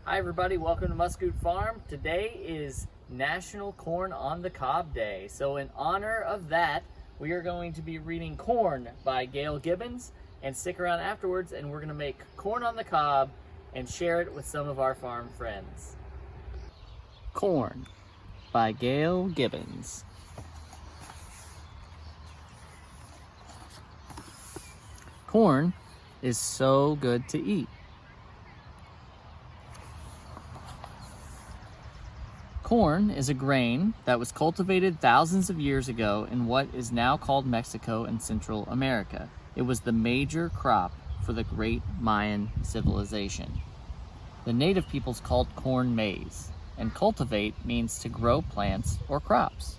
Hi everybody, welcome to Muscoot Farm. Today is National Corn on the Cob Day. So in honor of that, we are going to be reading Corn by Gail Gibbons, and stick around afterwards and we're going to make corn on the cob and share it with some of our farm friends. Corn by Gail Gibbons. Corn is so good to eat. Corn is a grain that was cultivated thousands of years ago in what is now called Mexico and Central America. It was the major crop for the great Mayan civilization. The native peoples called corn maize, and cultivate means to grow plants or crops.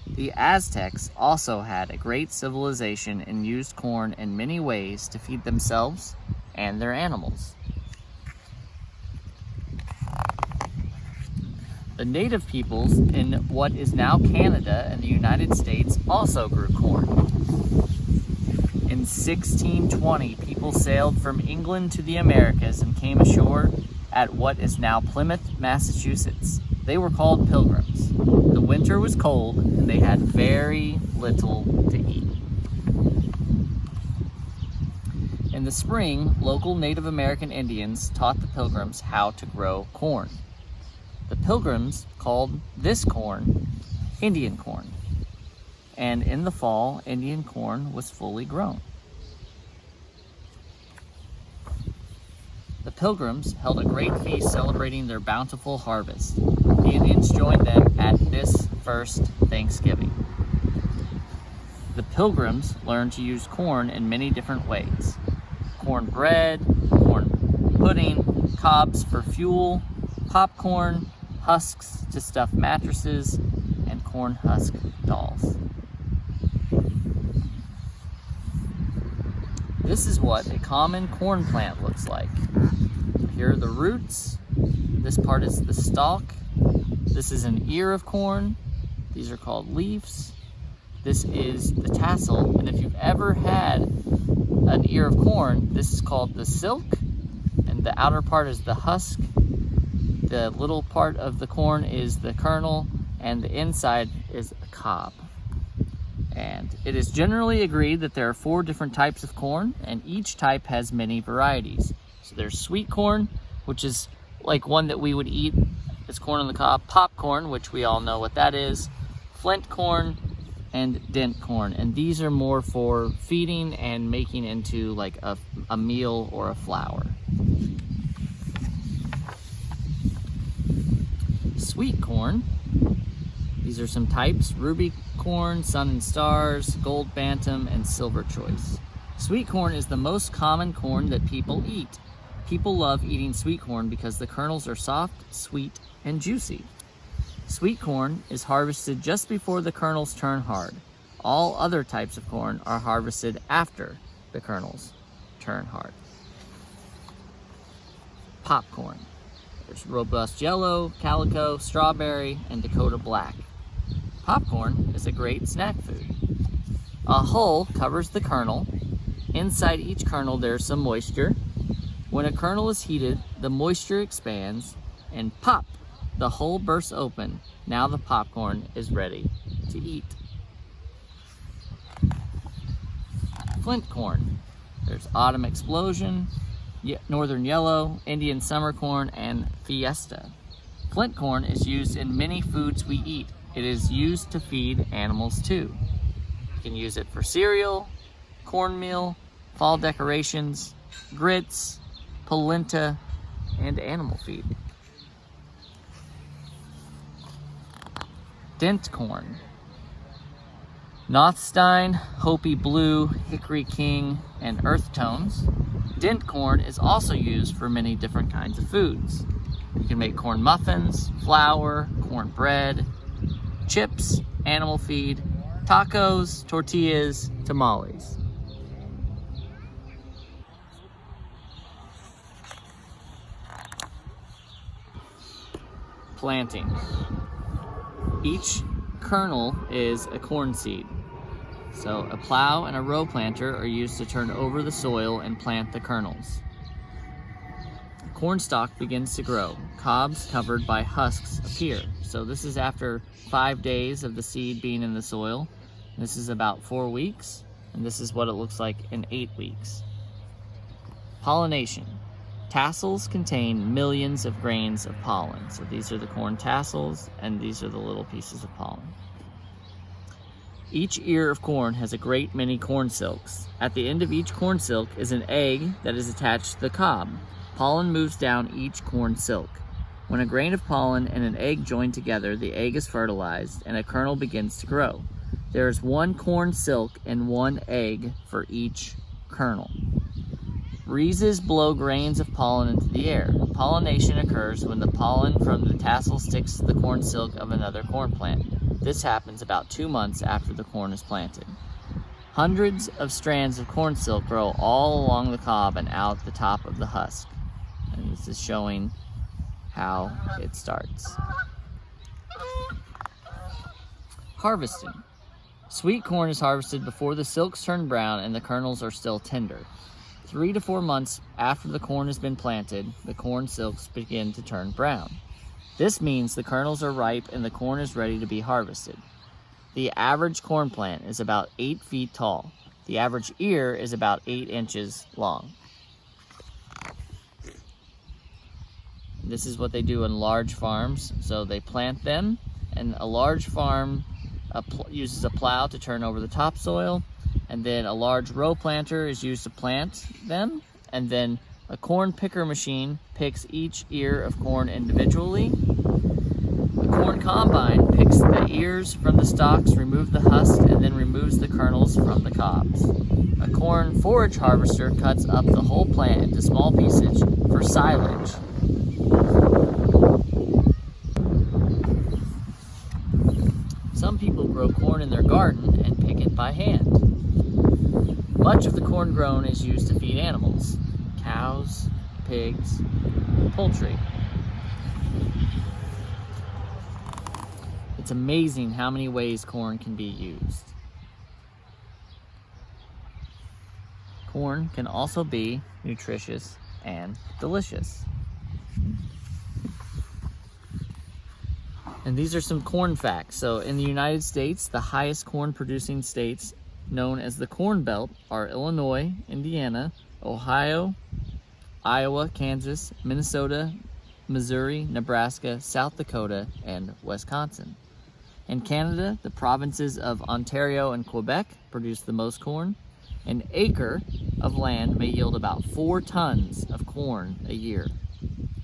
The Aztecs also had a great civilization and used corn in many ways to feed themselves and their animals. The native peoples in what is now Canada and the United States also grew corn. In 1620, people sailed from England to the Americas and came ashore at what is now Plymouth, Massachusetts. They were called Pilgrims. The winter was cold and they had very little to eat. In the spring, local Native American Indians taught the Pilgrims how to grow corn. The Pilgrims called this corn Indian corn, and in the fall, Indian corn was fully grown. The Pilgrims held a great feast celebrating their bountiful harvest. The Indians joined them at this first Thanksgiving. The Pilgrims learned to use corn in many different ways. Corn bread, corn pudding, cobs for fuel, popcorn, husks to stuff mattresses, and corn husk dolls. This is what a common corn plant looks like. Here are the roots. This part is the stalk. This is an ear of corn. These are called leaves. This is the tassel, and if you've ever had an ear of corn, this is called the silk, and the outer part is the husk. The little part of the corn is the kernel, and the inside is a cob. And it is generally agreed that there are 4 different types of corn, and each type has many varieties. So there's sweet corn, which is like one that we would eat as corn on the cob, popcorn, which we all know what that is, flint corn, and dent corn. And these are more for feeding and making into like a meal or a flour. Sweet corn, these are some types: ruby corn, sun and stars, gold bantam, and silver choice. Sweet corn is the most common corn that people eat. People love eating sweet corn because the kernels are soft, sweet, and juicy. Sweet corn is harvested just before the kernels turn hard. All other types of corn are harvested after the kernels turn hard. Popcorn. There's robust yellow, calico, strawberry, and Dakota black. Popcorn is a great snack food. A hull covers the kernel. Inside each kernel there's some moisture. When a kernel is heated, the moisture expands, and pop, the hull bursts open. Now the popcorn is ready to eat. Flint corn. There's autumn explosion, northern yellow, Indian summer corn, and fiesta. Flint corn is used in many foods we eat. It is used to feed animals too. You can use it for cereal, cornmeal, fall decorations, grits, polenta, and animal feed. Dent corn. Nothstein, Hopi Blue, Hickory King, and earth tones. Dent corn is also used for many different kinds of foods. You can make corn muffins, flour, corn bread, chips, animal feed, tacos, tortillas, tamales. Planting. Each kernel is a corn seed. So a plow and a row planter are used to turn over the soil and plant the kernels. corn stalk begins to grow. Cobs covered by husks appear. So this is after 5 days of the seed being in the soil. This is about 4 weeks, and this is what it looks like in 8 weeks. Pollination. Tassels contain millions of grains of pollen. So these are the corn tassels, and these are the little pieces of pollen. Each ear of corn has a great many corn silks. At the end of each corn silk is an egg that is attached to the cob. Pollen moves down each corn silk. When a grain of pollen and an egg join together, the egg is fertilized and a kernel begins to grow. There is 1 corn silk and 1 egg for each kernel. Breezes blow grains of pollen into the air. Pollination occurs when the pollen from the tassel sticks to the corn silk of another corn plant. This happens about 2 months after the corn is planted. Hundreds of strands of corn silk grow all along the cob and out the top of the husk. And this is showing how it starts. Harvesting. Sweet corn is harvested before the silks turn brown and the kernels are still tender. 3 to 4 months after the corn has been planted, the corn silks begin to turn brown. This means the kernels are ripe and the corn is ready to be harvested. The average corn plant is about 8 feet tall. The average ear is about 8 inches long. This is what they do in large farms. So they plant them, and a large farm uses a plow to turn over the topsoil, and then a large row planter is used to plant them, and then a corn picker machine picks each ear of corn individually. The corn combine picks the ears from the stalks, removes the husk, and then removes the kernels from the cobs. A corn forage harvester cuts up the whole plant into small pieces for silage. Some people grow corn in their garden and pick it by hand. Much of the corn grown is used to feed animals: cows, pigs, poultry. It's amazing how many ways corn can be used. Corn can also be nutritious and delicious. And these are some corn facts. So in the United States, the highest corn producing states known as the Corn Belt are Illinois, Indiana, Ohio, Iowa, Kansas, Minnesota, Missouri, Nebraska, South Dakota, and Wisconsin. In Canada, the provinces of Ontario and Quebec produce the most corn. An acre of land may yield about 4 tons of corn a year.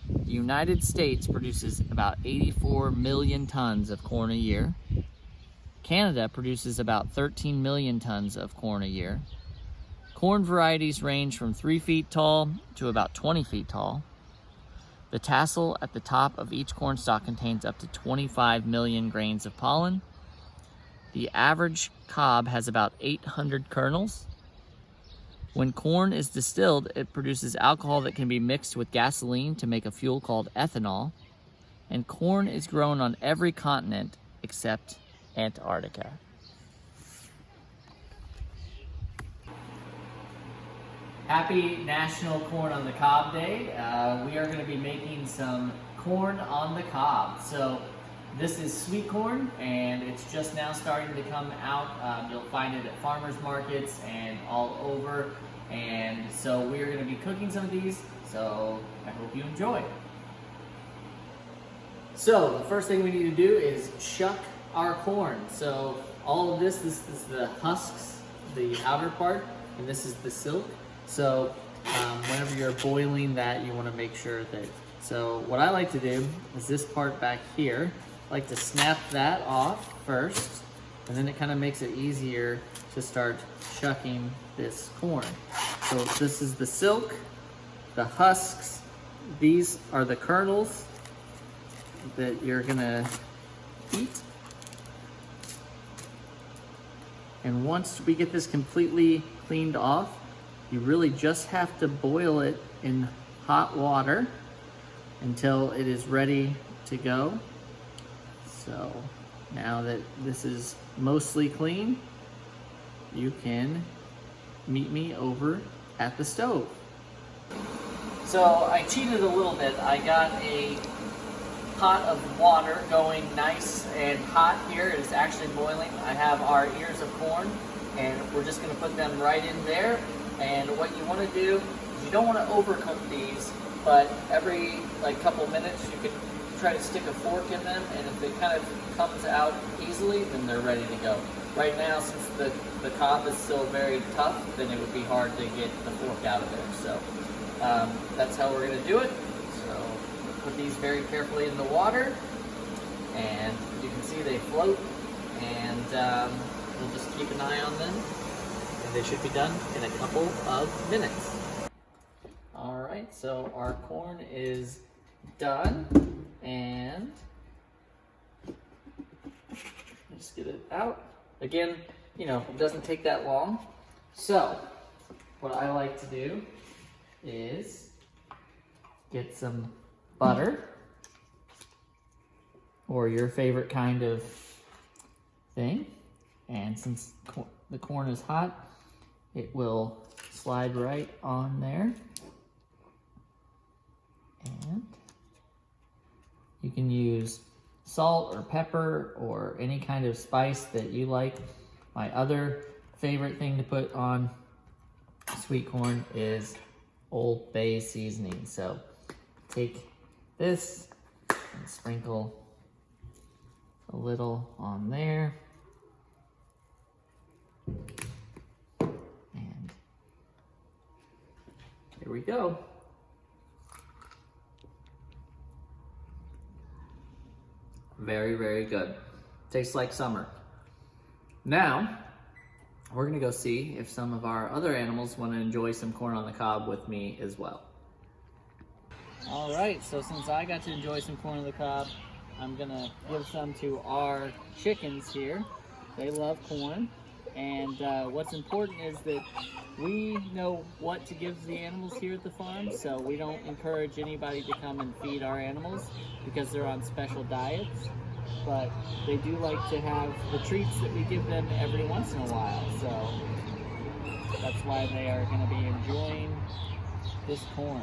The United States produces about 84 million tons of corn a year. Canada produces about 13 million tons of corn a year. Corn varieties range from 3 feet tall to about 20 feet tall. The tassel at the top of each corn stalk contains up to 25 million grains of pollen. The average cob has about 800 kernels. When corn is distilled, it produces alcohol that can be mixed with gasoline to make a fuel called ethanol. And corn is grown on every continent except Antarctica. Happy National Corn on the Cob Day. We are going to be making some corn on the cob. So this is sweet corn, and it's just now starting to come out. You'll find it at farmers markets and all over. And so we're going to be cooking some of these, so I hope you enjoy. So the first thing we need to do is shuck our corn. So all of this is the husks, the outer part, and this is the silk. So whenever you're boiling that, you want to make sure that, so what I like to do is this part back here, I like to snap that off first, and then it kind of makes it easier to start shucking this corn. So this is the silk, the husks, these are the kernels that you're gonna eat. And once we get this completely cleaned off, you really just have to boil it in hot water until it is ready to go. So now that this is mostly clean, you can meet me over at the stove. So I cheated a little bit. I got a pot of water going nice and hot here. It is actually boiling. I have our ears of corn, and we're just going to put them right in there. And what you want to do is you don't want to overcook these, but every couple minutes you can try to stick a fork in them, and if it kind of comes out easily, then they're ready to go. Right now, since the cob is still very tough, then it would be hard to get the fork out of there. So that's how we're going to do it. So put these very carefully in the water, and you can see they float, and we'll just keep an eye on them, and they should be done in a couple of minutes. All right, so our corn is done, and just get it out. Again, it doesn't take that long. So what I like to do is get some butter, or your favorite kind of thing. And since the corn is hot, it will slide right on there. And you can use salt or pepper or any kind of spice that you like. My other favorite thing to put on sweet corn is Old Bay seasoning. So take this and sprinkle a little on there. And here we go. Very, very good. Tastes like summer. Now, we're gonna go see if some of our other animals want to enjoy some corn on the cob with me as well. All right, so since I got to enjoy some corn on the cob, I'm gonna give some to our chickens here. They love corn, and what's important is that we know what to give the animals here at the farm, so we don't encourage anybody to come and feed our animals because they're on special diets, but they do like to have the treats that we give them every once in a while, so that's why they are going to be enjoying this corn.